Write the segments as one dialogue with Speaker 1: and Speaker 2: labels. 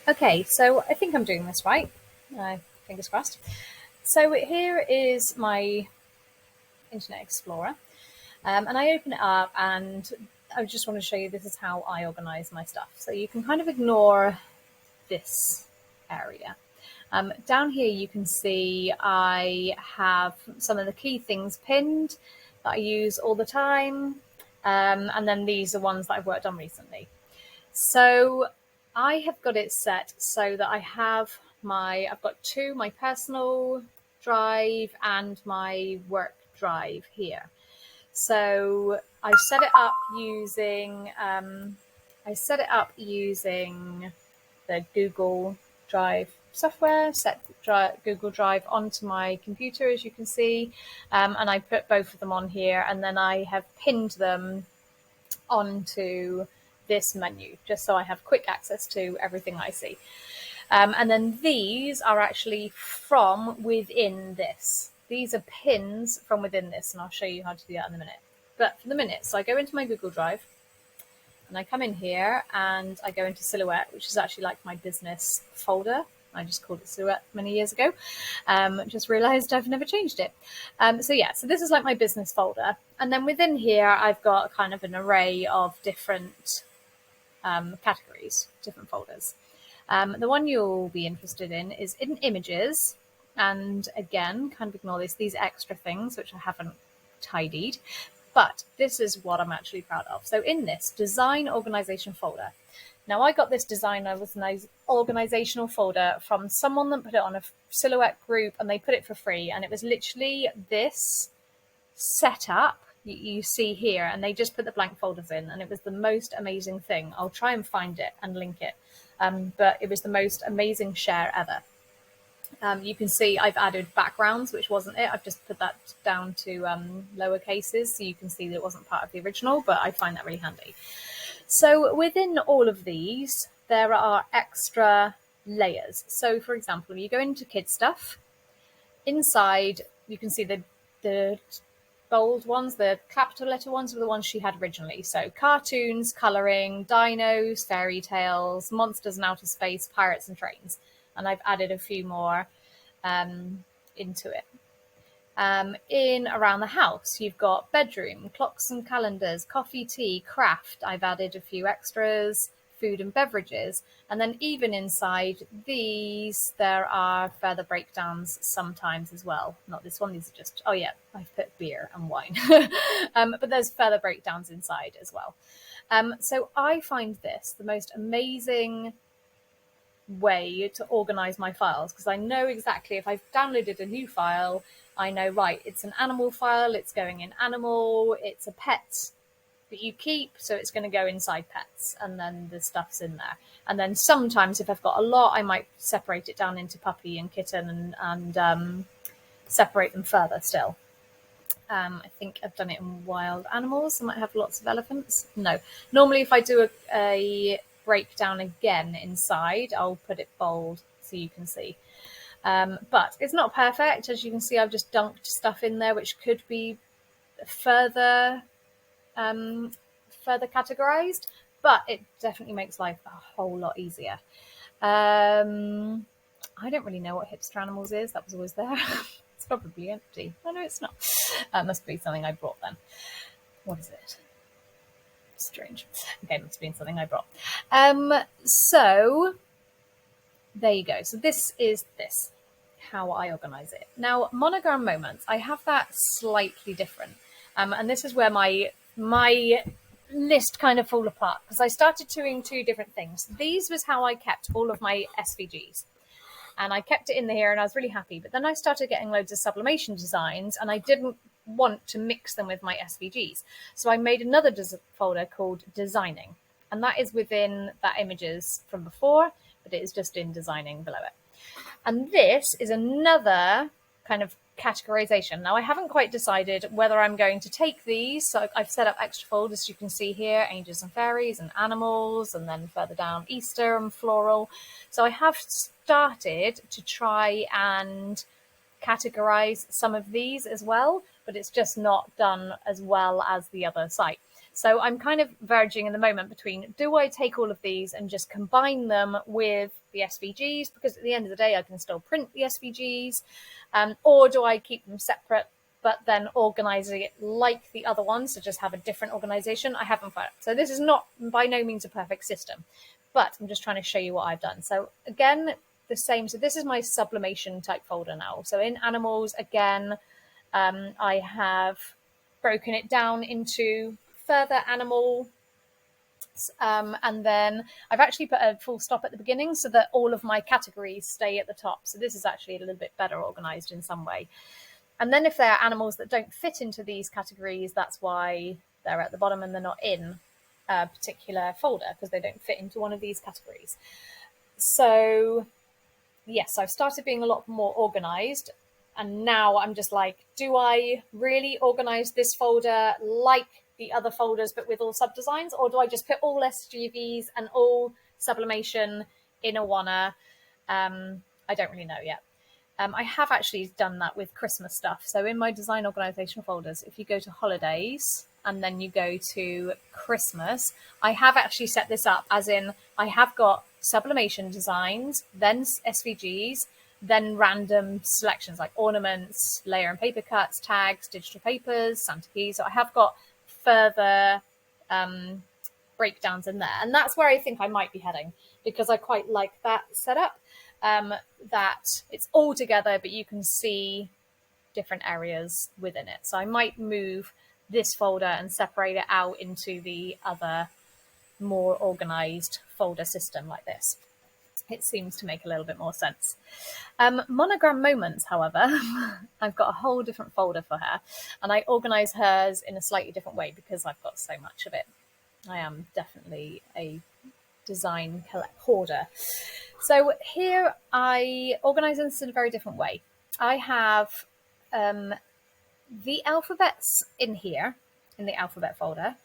Speaker 1: Okay, so I think I'm doing this right. Fingers crossed. So here is my Internet Explorer, and I open it up, and I just want to show you this is how I organize my stuff. So you can kind of ignore this area. Down here, you can see I have some of the key things pinned that I use all the time, and then these are ones that I've worked on recently. So I have got it set so that I've got two, my personal drive and my work drive here. So I set it up using the Google Drive software, Google Drive onto my computer, as you can see, and I put both of them on here, and then I have pinned them onto this menu just so I have quick access to everything I see. And then these are actually from within this. These are pins from within this, and I'll show you how to do that in a minute. But for the minute, so I go into my Google Drive, and I come in here and I go into Silhouette, which is actually like my business folder. I just called it Silhouette many years ago. Just realized I've never changed it. So this is like my business folder. And then within here, I've got kind of an array of different categories, different folders. The one you'll be interested in is in images. And again, kind of ignore these extra things, which I haven't tidied. But this is what I'm actually proud of. So in this design organization folder, now I got this design organizational folder from someone that put it on a Silhouette group, and they put it for free. And it was literally this setup you see here, and they just put the blank folders in, and it was the most amazing thing. I'll try and find it and link it. But it was the most amazing share ever. You can see I've added backgrounds, which wasn't it. I've just put that down to lower cases, so you can see that it wasn't part of the original, but I find that really handy. So within all of these, there are extra layers. So for example, you go into kid stuff, inside you can see the bold ones, the capital letter ones were the ones she had originally. So cartoons, colouring, dinos, fairy tales, monsters in outer space, pirates and trains. And I've added a few more into it. In around the house, you've got bedroom, clocks and calendars, coffee, tea, craft. I've added a few extras, food and beverages. And then even inside these, there are further breakdowns sometimes as well. Not this one, these are just, oh yeah, I've put beer and wine. But there's further breakdowns inside as well. So I find this the most amazing way to organize my files, because I know exactly if I've downloaded a new file, I know, right, it's an animal file, it's going in animal, it's a pet that you keep, so it's going to go inside pets, and then the stuff's in there. And then sometimes if I've got a lot, I might separate it down into puppy and kitten and separate them further still. I think I've done it in wild animals. I might have lots of elephants. No, normally if I do a breakdown again inside, I'll put it bold so you can see. But it's not perfect. As you can see, I've just dunked stuff in there which could be further categorized, but it definitely makes life a whole lot easier. I don't really know what hipster animals is. That was always there. It's probably empty. Oh no, it's not. That must be something I brought then. What is it? Strange. Okay, must have been something I brought. So there you go. So this is how I organize it. Now, monogram moments, I have that slightly different. And this is where my list kind of fall apart, because I started doing two different things. These was how I kept all of my SVGs. And I kept it in here and I was really happy. But then I started getting loads of sublimation designs, and I didn't want to mix them with my SVGs. So I made another folder called Designing. And that is within that images from before, but it is just in Designing below it. And this is another kind of categorization. Now, I haven't quite decided whether I'm going to take these. So I've set up extra folders, you can see here, angels and fairies and animals, and then further down, Easter and floral. So I have started to try and categorize some of these as well, but it's just not done as well as the other site. So I'm kind of verging in the moment between, do I take all of these and just combine them with the SVGs? Because at the end of the day, I can still print the SVGs. Or do I keep them separate, but then organizing it like the other ones, so just have a different organization? I haven't found it. So this is not by no means a perfect system, but I'm just trying to show you what I've done. So again, the same. So this is my sublimation type folder now. So in animals, again, I have broken it down into further animal, and then I've actually put a full stop at the beginning so that all of my categories stay at the top. So this is actually a little bit better organized in some way. And then if there are animals that don't fit into these categories, that's why they're at the bottom and they're not in a particular folder, because they don't fit into one of these categories. So yes, I've started being a lot more organized. And now I'm just like, do I really organize this folder like the other folders, but with all sub-designs? Or do I just put all SGVs and all sublimation in Awana? I don't really know yet. I have actually done that with Christmas stuff. So in my design organization folders, if you go to holidays and then you go to Christmas, I have actually set this up as in I have got sublimation designs, then SVGs, then random selections like ornaments, layer and paper cuts, tags, digital papers, Santa keys. So I have got further breakdowns in there. And that's where I think I might be heading, because I quite like that setup, that it's all together, but you can see different areas within it. So I might move this folder and separate it out into the other more organized folder system like this. It seems to make a little bit more sense. Monogram Moments, however, I've got a whole different folder for her, and I organize hers in a slightly different way because I've got so much of it. I am definitely a design hoarder. So here I organize this in a very different way. I have the alphabets in here, in the alphabet folder,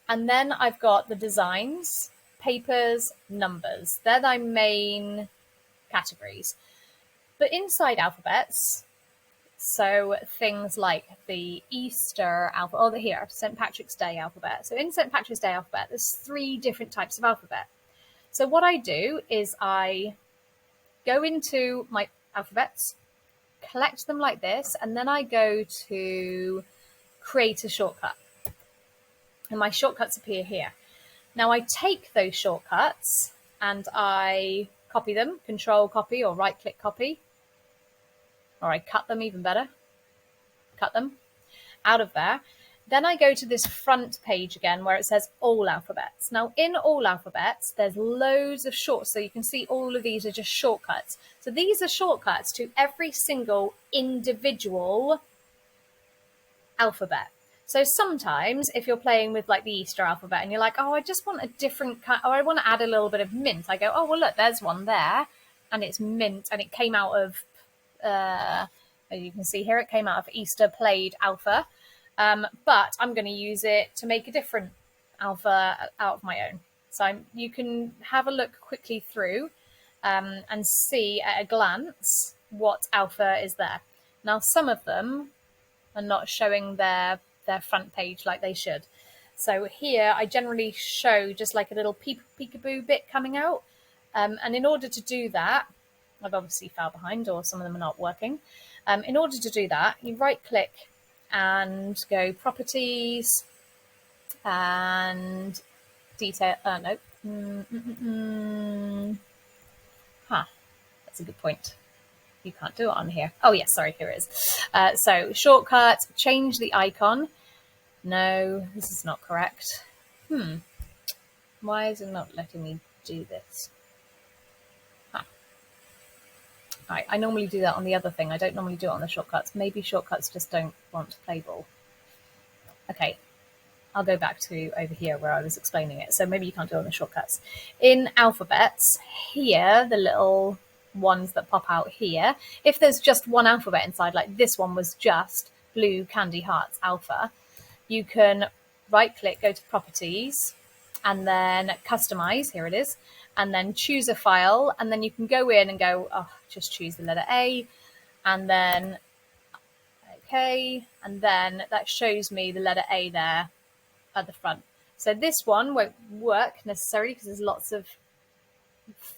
Speaker 1: and then I've got the designs, papers, numbers. They're my main categories. But inside alphabets, so things like the Easter alphabet, here, St. Patrick's Day alphabet. So in St. Patrick's Day alphabet, there's 3 different types of alphabet. So what I do is I go into my alphabets, collect them like this, and then I go to create a shortcut. And my shortcuts appear here. Now I take those shortcuts and I copy them, control copy or right click copy, or I cut them, even better, cut them out of there. Then I go to this front page again where it says all alphabets. Now in all alphabets, there's loads of shorts. So you can see all of these are just shortcuts. So these are shortcuts to every single individual alphabet. So sometimes if you're playing with like the Easter alphabet and you're like, oh, I just want a different kind, or I want to add a little bit of mint. I go, oh, well, look, there's one there and it's mint and it came out of, as you can see here, it came out of Easter Played Alpha. But I'm going to use it to make a different alpha out of my own. So you can have a look quickly through and see at a glance what alpha is there. Now, some of them are not showing their front page like they should. So here I generally show just like a little peekaboo bit coming out. And in order to do that, I've obviously fell behind or some of them are not working. In order to do that, you right click and go properties and detail. Nope. That's a good point. You can't do it on here. Oh yes, sorry, here it is. So shortcut, change the icon. No, this is not correct. Why is it not letting me do this? Right, I normally do that on the other thing. I don't normally do it on the shortcuts. Maybe shortcuts just don't want to play ball. Okay, I'll go back to over here where I was explaining it. So maybe you can't do it on the shortcuts. In alphabets, here, the little ones that pop out here, if there's just one alphabet inside, like this one was just Blue Candy Hearts Alpha, you can right click, go to properties, and then customize, here it is, and then choose a file, and then you can go in and go, oh, just choose the letter A, and then okay, and then that shows me the letter A there at the front. So this one won't work necessarily because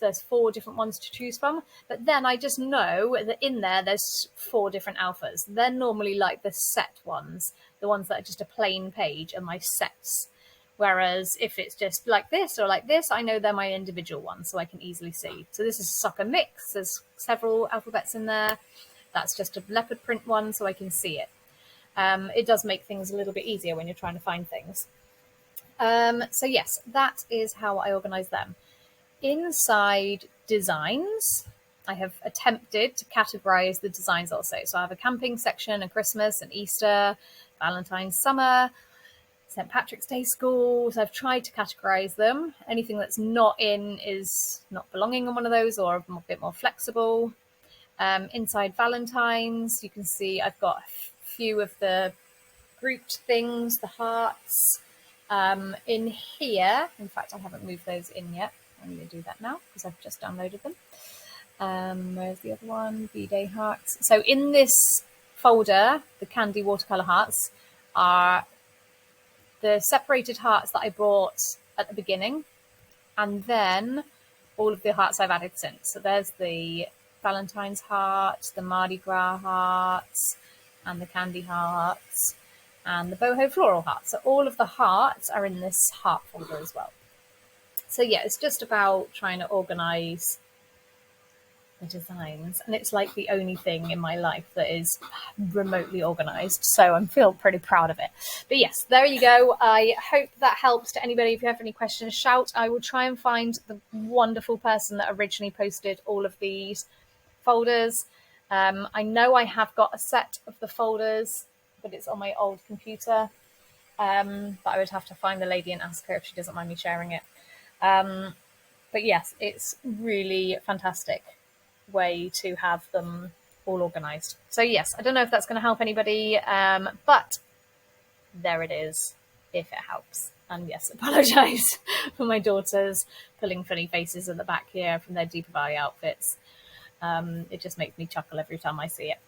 Speaker 1: there's 4 different ones to choose from, but then I just know that in there's 4 different alphas. They're normally like the set ones, the ones that are just a plain page are my sets. Whereas if it's just like this or like this, I know they're my individual ones, so I can easily see. So this is a soccer mix. There's several alphabets in there. That's just a leopard print one, so I can see it. It does make things a little bit easier when you're trying to find things. So yes, that is how I organize them. Inside designs, I have attempted to categorize the designs also. So I have a camping section, a Christmas, an Easter, Valentine's, summer, St. Patrick's Day school. So I've tried to categorize them. Anything that's not in is not belonging on one of those, or a bit more flexible. Inside Valentine's, you can see I've got a few of the grouped things, the hearts. In here, in fact, I haven't moved those in yet. I'm going to do that now because I've just downloaded them. Where's the other one? B-Day hearts. So in this folder, the candy watercolor hearts are the separated hearts that I brought at the beginning, and then all of the hearts I've added since. So there's the Valentine's heart, the Mardi Gras hearts, and the candy hearts, and the boho floral hearts. So all of the hearts are in this heart folder as well. So yeah, it's just about trying to organize the designs, and it's like the only thing in my life that is remotely organized, so I feel pretty proud of it. But yes, there you go. I hope that helps to anybody. If you have any questions, shout. I will try and find the wonderful person that originally posted all of these folders. I know I have got a set of the folders, but it's on my old computer. But I would have to find the lady and ask her if she doesn't mind me sharing it. But yes, it's really fantastic way to have them all organized. So yes, I don't know if that's going to help anybody, but there it is, if it helps. And yes, apologize for my daughters pulling funny faces in the back here from their Deeper Valley outfits. It just makes me chuckle every time I see it.